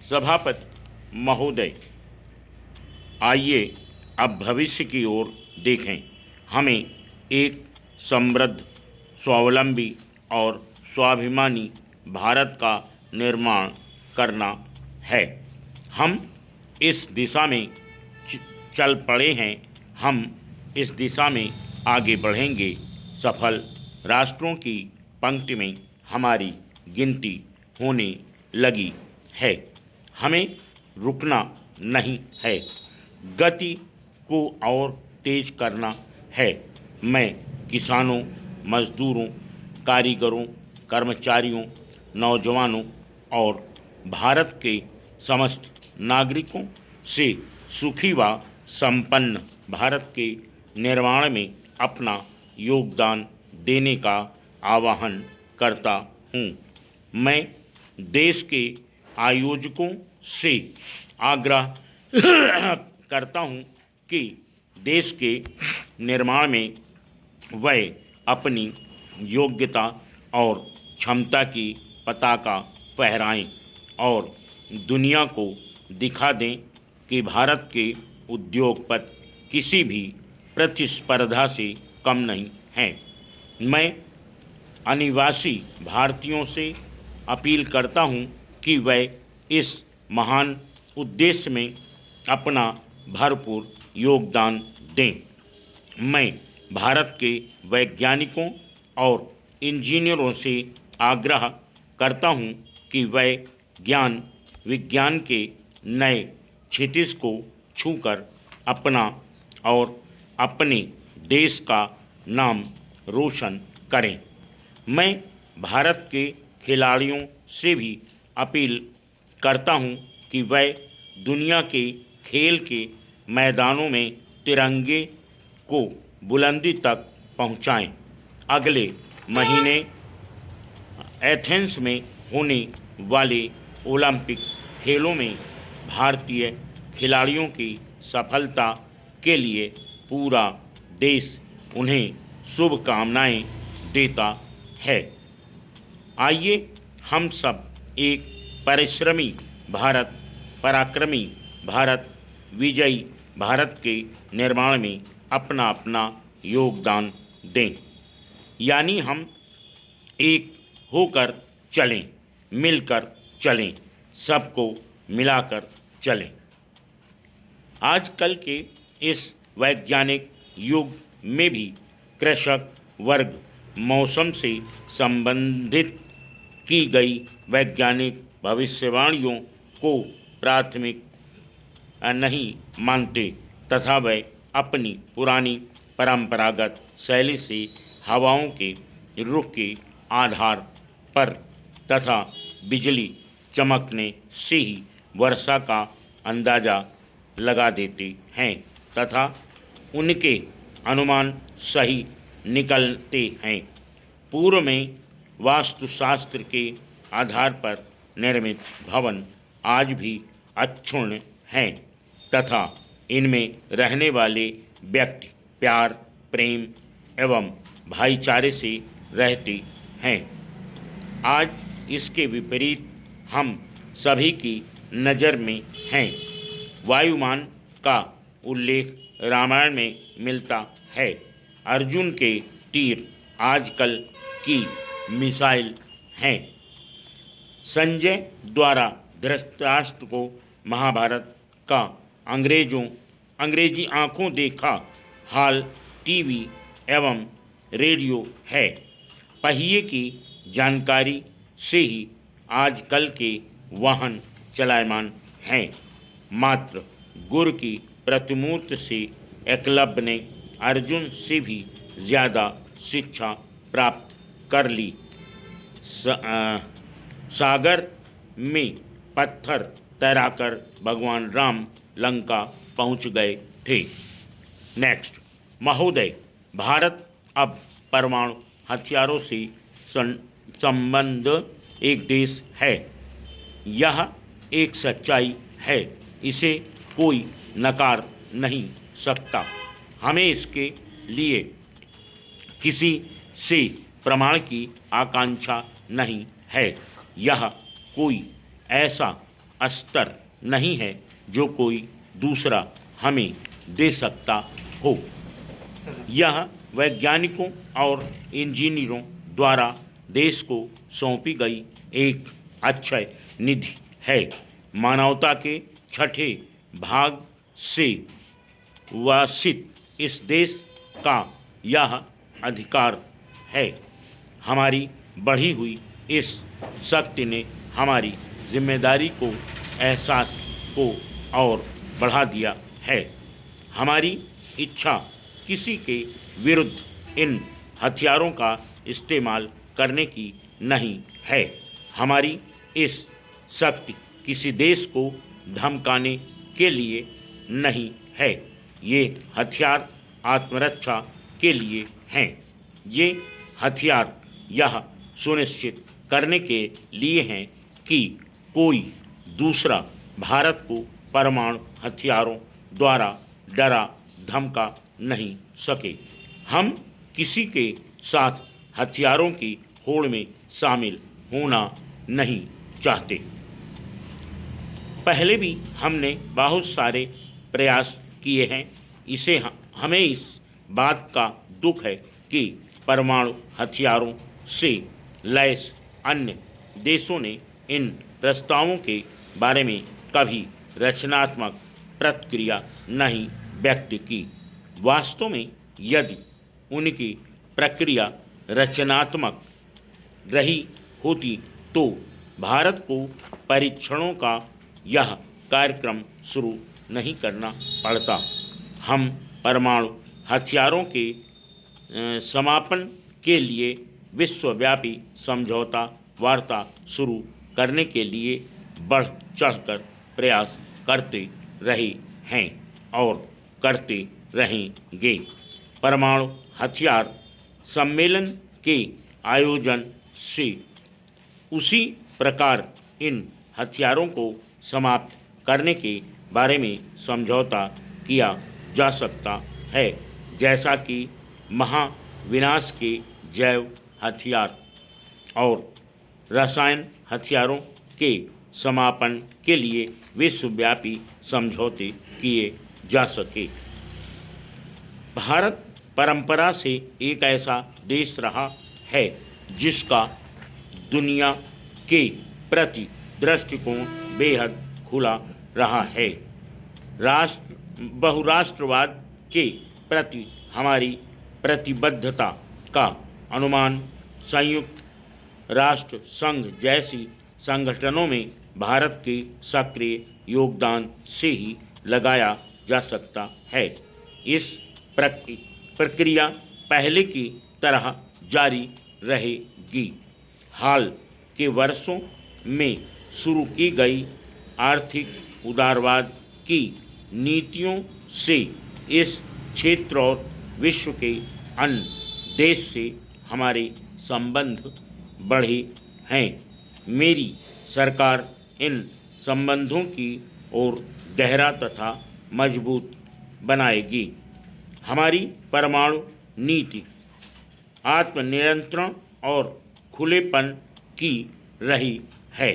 सभापति महोदय, आइए अब भविष्य की ओर देखें। हमें एक समृद्ध, स्वावलंबी और स्वाभिमानी भारत का निर्माण करना है। हम इस दिशा में चल पड़े हैं। हम इस दिशा में आगे बढ़ेंगे। सफल राष्ट्रों की पंक्ति में हमारी गिनती होने लगी है। हमें रुकना नहीं है, गति को और तेज करना है। मैं किसानों, मजदूरों, कारीगरों, कर्मचारियों, नौजवानों और भारत के समस्त नागरिकों से सुखी व संपन्न भारत के निर्माण में अपना योगदान देने का आह्वान करता हूँ। मैं देश के आयोजकों से आग्रह करता हूँ कि देश के निर्माण में वह अपनी योग्यता और क्षमता की पताका फहराएं और दुनिया को दिखा दें कि भारत के उद्योगपति किसी भी प्रतिस्पर्धा से कम नहीं हैं। मैं अनिवासी भारतीयों से अपील करता हूं कि वे इस महान उद्देश्य में अपना भरपूर योगदान दें। मैं भारत के वैज्ञानिकों और इंजीनियरों से आग्रह करता हूं कि वे ज्ञान विज्ञान के नए क्षितिज को छूकर अपना और अपने देश का नाम रोशन करें। मैं भारत के खिलाड़ियों से भी अपील करता हूं कि वे दुनिया के खेल के मैदानों में तिरंगे को बुलंदी तक पहुंचाएं। अगले महीने एथेंस में होने वाले ओलंपिक खेलों में भारतीय खिलाड़ियों की सफलता के लिए पूरा देश उन्हें शुभकामनाएं देता है। आइए हम सब एक परिश्रमी भारत, पराक्रमी भारत, विजयी भारत के निर्माण में अपना अपना योगदान दें। यानी हम एक होकर चलें, मिलकर चलें, सबको मिलाकर चलें। आजकल के इस वैज्ञानिक युग में भी कृषक वर्ग मौसम से संबंधित की गई वैज्ञानिक भविष्यवाणियों को प्राथमिक नहीं मानते तथा वे अपनी पुरानी परंपरागत शैली से हवाओं के रुख के आधार पर तथा बिजली चमकने से ही वर्षा का अंदाज़ा लगा देते हैं तथा उनके अनुमान सही निकलते हैं। पूर्व में वास्तुशास्त्र के आधार पर निर्मित भवन आज भी अक्षुण्ण हैं तथा इनमें रहने वाले व्यक्ति प्यार, प्रेम एवं भाईचारे से रहते हैं। आज इसके विपरीत हम सभी की नज़र में हैं। वायुमान का उल्लेख रामायण में मिलता है। अर्जुन के तीर आजकल की मिसाइल हैं। संजय द्वारा धृतराष्ट्र को महाभारत का अंग्रेजी आंखों देखा हाल टीवी एवं रेडियो है। पहिए की जानकारी से ही आजकल के वाहन चलायमान हैं। मात्र गुरु की प्रतिमूर्ति से एकलव्य ने अर्जुन से भी ज़्यादा शिक्षा प्राप्त कर ली। सागर में पत्थर तैराकर भगवान राम लंका पहुंच गए थे। नेक्स्ट महोदय, भारत अब परमाणु हथियारों से संबंध एक देश है। यह एक सच्चाई है, इसे कोई नकार नहीं सकता। हमें इसके लिए किसी से प्रमाण की आकांक्षा नहीं है। यह कोई ऐसा स्तर नहीं है जो कोई दूसरा हमें दे सकता हो। यह वैज्ञानिकों और इंजीनियरों द्वारा देश को सौंपी गई एक अक्षय निधि है। मानवता के छठे भाग से वासित इस देश का यह अधिकार है। हमारी बढ़ी हुई इस शक्ति ने हमारी जिम्मेदारी को एहसास को और बढ़ा दिया है। हमारी इच्छा किसी के विरुद्ध इन हथियारों का इस्तेमाल करने की नहीं है। हमारी इस शक्ति किसी देश को धमकाने के लिए नहीं है। ये हथियार आत्मरक्षा के लिए हैं। ये हथियार यह सुनिश्चित करने के लिए हैं कि कोई दूसरा भारत को परमाणु हथियारों द्वारा डरा धमका नहीं सके। हम किसी के साथ हथियारों की होड़ में शामिल होना नहीं चाहते। पहले भी हमने बहुत सारे प्रयास किए हैं। हमें इस बात का दुख है कि परमाणु हथियारों से लैस अन्य देशों ने इन प्रस्तावों के बारे में कभी रचनात्मक प्रतिक्रिया नहीं व्यक्त की। वास्तव में यदि उनकी प्रक्रिया रचनात्मक रही होती तो भारत को परीक्षणों का यह कार्यक्रम शुरू नहीं करना पड़ता। हम परमाणु हथियारों के समापन के लिए विश्वव्यापी समझौता वार्ता शुरू करने के लिए बढ़ चढ़कर प्रयास करते रहे हैं और करते रहेंगे। परमाणु हथियार सम्मेलन के आयोजन से उसी प्रकार इन हथियारों को समाप्त करने के बारे में समझौता किया जा सकता है, जैसा कि महाविनाश के जैव हथियार और रसायन हथियारों के समापन के लिए विश्वव्यापी समझौते किए जा सके। भारत परंपरा से एक ऐसा देश रहा है जिसका दुनिया के प्रति दृष्टिकोण बेहद खुला रहा है। बहुराष्ट्रवाद के प्रति हमारी प्रतिबद्धता का अनुमान संयुक्त राष्ट्र संघ जैसी संगठनों में भारत के सक्रिय योगदान से ही लगाया जा सकता है। इस प्रक्रिया पहले की तरह जारी रहेगी। हाल के वर्षों में शुरू की गई आर्थिक उदारवाद की नीतियों से इस क्षेत्र और विश्व के अन्य देश से हमारे संबंध बढ़े हैं। मेरी सरकार इन संबंधों की ओर गहरा तथा मजबूत बनाएगी। हमारी परमाणु नीति आत्मनियंत्रण और खुलेपन की रही है।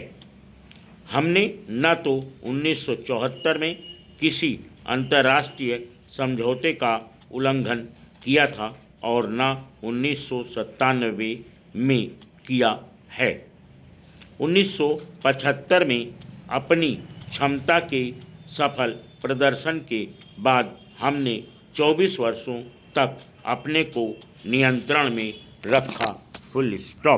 हमने न तो 1974 में किसी अंतर्राष्ट्रीय समझौते का उल्लंघन किया था और न 1997 में किया है। 1975 में अपनी क्षमता के सफल प्रदर्शन के बाद हमने 24 वर्षों तक अपने को नियंत्रण में रखा। Full stop.